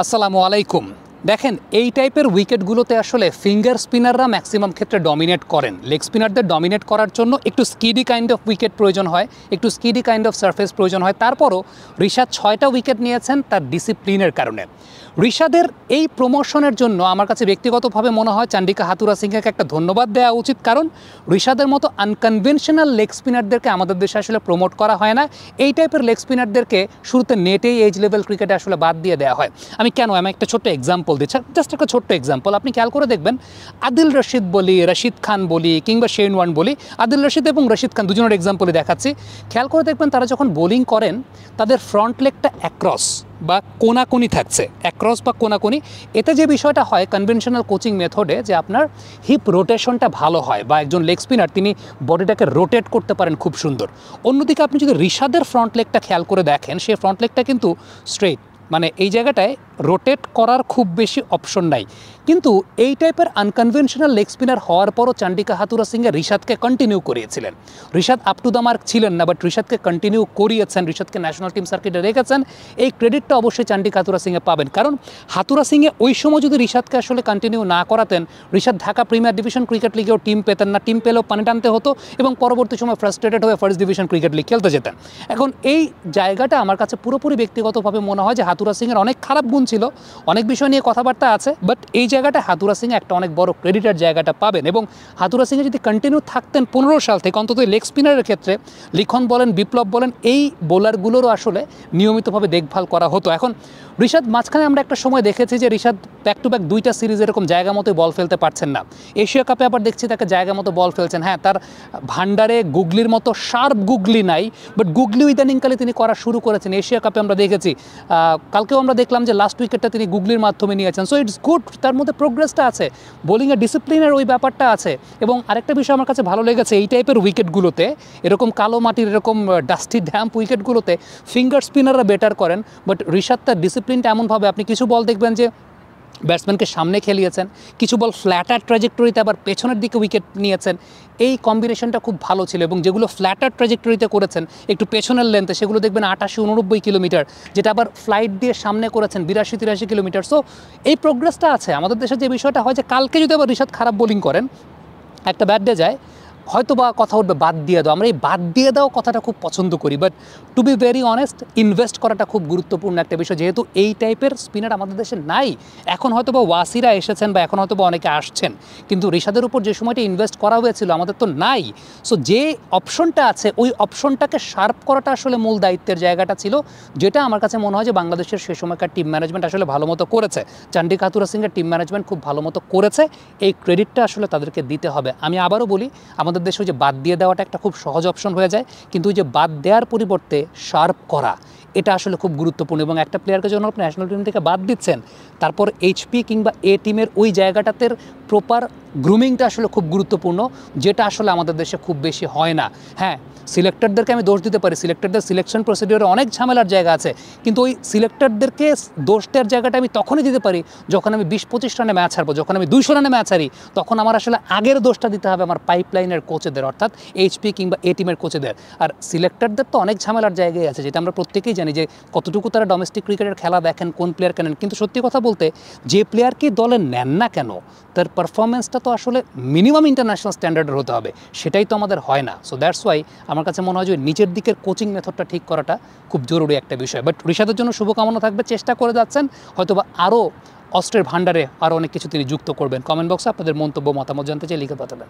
আসসালামু আলাইকুম। দেখেন এই টাইপের উইকেটগুলোতে আসলে ফিঙ্গার স্পিনাররা ম্যাক্সিমাম ক্ষেত্রে ডমিনেট করেন। লেগ স্পিনারদের ডমিনেট করার জন্য একটু স্কিডি কাইন্ড অফ উইকেট প্রয়োজন হয়, একটু স্কিডি কাইন্ড অফ সারফেস প্রয়োজন হয়। তারপরও রিশাদ 6টা উইকেট নিয়েছেন তার ডিসিপ্লিনের কারণে। রিশাদের এই প্রমোশনের জন্য আমার কাছে ব্যক্তিগতভাবে মনে হয় চান্ডিকা হাথুরা সিংকে একটা ধন্যবাদ দেওয়া উচিত, কারণ রিশাদের মতো আনকনভেনশনাল লেগ স্পিনারদেরকে আমাদের দেশে আসলে প্রমোট করা হয় না। এই টাইপের লেগ স্পিনারদেরকে শুরুতে নেটেই এজ লেভেল ক্রিকেটে আসলে বাদ দিয়ে দেওয়া হয়। আমি একটা ছোট্ট এক্সাম্পল দিচ্ছি, জাস্ট একটা ছোট্ট এক্সাম্পল। আপনি খেয়াল করে দেখবেন, আদিল রশিদ বলি, রশিদ খান বলি কিংবা শেন ওয়ার্ন বলি, আদিল রশিদ এবং রশিদ খান দুজনের এক্সাম্পলই দেখাচ্ছি। খেয়াল করে দেখবেন তারা যখন বোলিং করেন তাদের ফ্রন্ট লেগটা অ্যাক্রস বা কোনাকুনি থাকছে, অ্যাক্রস বা কোনাকুনি। এতে যে বিষয়টা হয় কনভেনশনাল কোচিং মেথডে, যে আপনার হিপ রোটেশনটা ভালো হয় বা একজন লেগ স্পিনার তিনি বডিটাকে রোটেট করতে পারেন খুব সুন্দর। অন্যদিকে আপনি যদি রিশাদের ফ্রন্ট লেগটা খেয়াল করে দেখেন, সেই ফ্রন্ট লেগটা কিন্তু স্ট্রেইট, মানে এই জায়গাটায় রোটেট করার খুব বেশি অপশন নাই। কিন্তু এই টাইপের আনকনভেনশনাল লেগ স্পিনার হওয়ার পরও চান্ডিকা হাথুরা সিংহে রিশাদকে কন্টিনিউ করিয়েছিলেন। Rishad up to the mark ছিলেন না, বাট রিশাদকে কন্টিনিউ করিয়েছেন, রিশাদকে ন্যাশনাল টিম সার্কিটে রেখেছেন। এই ক্রেডিটটা অবশ্যই চান্ডিকা হাথুরা সিংহে পাবেন, কারণ হাথুরা সিংহে ওই সময় যদি রিশাদকে আসলে কন্টিনিউ না করাতেন, Rishad Dhaka premier division cricket লিগেও টিম পেতেন না, টিম পেলেও পানি টানতে হতো এবং পরবর্তী সময় ফ্রাস্ট্রেটেড হয়ে ফার্স্ট ডিভিশন ক্রিকেট লিগ খেলতে যেতেন। এখন এই জায়গাটা আমার কাছে পুরোপুরি ব্যক্তিগতভাবে মনে হয় যে হাথুরা সিংয়ের অনেক খারাপ গুণ ছিল, অনেক বিষয় নিয়ে কথাবার্তা আছে, বাট এই জায়গাটা হাথুরা সিং একটা অনেক বড় ক্রেডিটের জায়গাটা পাবেন। এবং হাথুরা সিংয়ে যদি কন্টিনিউ থাকতেন 15 সাল থেকে, অন্তত লেগ স্পিনারের ক্ষেত্রে লিখন বলেন, বিপ্লব বলেন, এই বোলারগুলোরও আসলে নিয়মিতভাবে দেখভাল করা হতো। এখন রিশাদ মাঝখানে আমরা একটা সময় দেখেছি যে রিশাদ ব্যাক টু ব্যাক 2টা সিরিজ এরকম জায়গা মতো বল ফেলতে পারছেন না। এশিয়া কাপে আবার দেখছি তাকে জায়গা মতো বল ফেলছেন। হ্যাঁ, তার ভান্ডারে গুগলির মতো শার্প গুগলি নাই, বাট গুগলিও ইদানিংকালে তিনি করা শুরু করেছেন। এশিয়া কাপে আমরা দেখেছি, কালকেও আমরা দেখলাম যে লাস্ট উইকেটটা তিনি গুগলির মাধ্যমে নিয়েছেন। সো ইটস গুড, তার মধ্যে প্রোগ্রেসটা আছে, বোলিংয়ের ডিসিপ্লিনের ওই ব্যাপারটা আছে। এবং আরেকটা বিষয় আমার কাছে ভালো লেগেছে, এই টাইপের উইকেটগুলোতে, এরকম কালো মাটির এরকম ডাস্টি ড্যাম্প উইকেটগুলোতে ফিঙ্গার স্পিনাররা বেটার করেন, বাট রিশাদ তার ডিসিপ্লিনটা এমনভাবে, আপনি কিছু বল দেখবেন যে ব্যাটসম্যানকে সামনে খেলিয়েছেন, কিছু বল ফ্ল্যাটার ট্র্যাজেক্টরিতে আবার পেছনের দিকে উইকেট নিয়েছেন। এই কম্বিনেশনটা খুব ভালো ছিল। এবং যেগুলো ফ্ল্যাটার ট্র্যাজেক্টরিতে করেছেন একটু পেছনের লেন্থে, সেগুলো দেখবেন 88-89 কিলোমিটার, যেটা আবার ফ্লাইট দিয়ে সামনে করেছেন 82-83 কিলোমিটার। সো এই প্রোগ্রেসটা আছে। আমাদের দেশে যে বিষয়টা হয় যে কালকে যদি আবার রিশাদ খারাপ বোলিং করেন, একটা ব্যাট ডে যায়, হয়তো বা কথা উঠবে বাদ দিয়ে দাও। আমরা এই বাদ দিয়ে দাও কথাটা খুব পছন্দ করি, but to be very honest, invest করাটা খুব গুরুত্বপূর্ণ একটা বিষয়। যেহেতু এই টাইপের স্পিনার আমাদের দেশে নাই, এখন হয়তো বা ওয়াসিরা এসেছেন বা এখন হয়তো বা অনেকে আসছেন, কিন্তু রিশাদের উপর যে সময়টা ইনভেস্ট করা হয়েছিল আমাদের তো নাই। সো যে অপশনটা আছে, ওই অপশনটাকে শার্প করাটা আসলে মূল দায়িত্বের জায়গাটা ছিল, যেটা আমার কাছে মনে হয় যে বাংলাদেশের সে সময়কার টিম ম্যানেজমেন্ট আসলে ভালো মতো করেছে। চান্ডিকা হাথুরা সিংয়ের টিম ম্যানেজমেন্ট খুব ভালো মতো করেছে, এই ক্রেডিটটা আসলে তাদেরকে দিতে হবে। আমি আবারও বলি, আমাদের দেশে যে বাদ দিয়ে দেওয়াটা একটা খুব সহজ অপশন হয়ে যায়, কিন্তু ওই যে বাদ দেওয়ার পরিবর্তে শার্প করা, এটা আসলে খুব গুরুত্বপূর্ণ। এবং একটা প্লেয়ারকে যখন আপনি ন্যাশনাল টিম থেকে বাদ দিচ্ছেন, তারপর এইচপি কিংবা এ টিমের ওই জায়গাটাতে প্রপার গ্রুমিংটা আসলে খুব গুরুত্বপূর্ণ, যেটা আসলে আমাদের দেশে খুব বেশি হয় না। হ্যাঁ, সিলেক্টরদেরকে আমি দোষ দিতে পারি, সিলেক্টরদের সিলেকশন প্রসিডিওরে অনেক ঝামেলার জায়গা আছে, কিন্তু ওই সিলেক্টরদেরকে দোষ দেওয়ার জায়গাটা আমি তখনই দিতে পারি যখন আমি 20-25 রানে ম্যাচ হারবো। যখন আমি 200 রানে ম্যাচ হারি, তখন আমার আসলে আগের দোষটা দিতে হবে আমার পাইপলাইনের কোচেদের, অর্থাৎ এইচপি কিংবা এ টিমের কোচেদের। আর সিলেক্টরদের তো অনেক ঝামেলার জায়গায় আছে, যেটা আমরা প্রত্যেকেই জানি যে কতটুকু তারা ডোমেস্টিক ক্রিকেটের খেলা দেখেন, কোন প্লেয়ার কেনেন। কিন্তু সত্যি কথা বলতে, যে প্লেয়ারকে দলে নেন না কেন, তার পারফরমেন্সটা তো আসলে মিনিমাম ইন্টারন্যাশনাল স্ট্যান্ডার্ডের হতে হবে, সেটাই তো আমাদের হয় না। সো দ্যাটস ওয়াই আমার কাছে মনে হয় যে নিচের দিকের কোচিং মেথডটা ঠিক করাটা খুব জরুরি একটা বিষয়। বাট রিশাদের জন্য শুভকামনা থাকবে, চেষ্টা করে যাচ্ছেন, হয়তোবা আরও অস্ত্রের ভান্ডারে আরও অনেক কিছু তিনি যুক্ত করবেন। কমেন্ট বক্সে আপনাদের মন্তব্য, মতামত জানতে চাই, লিখে পাঠাবেন।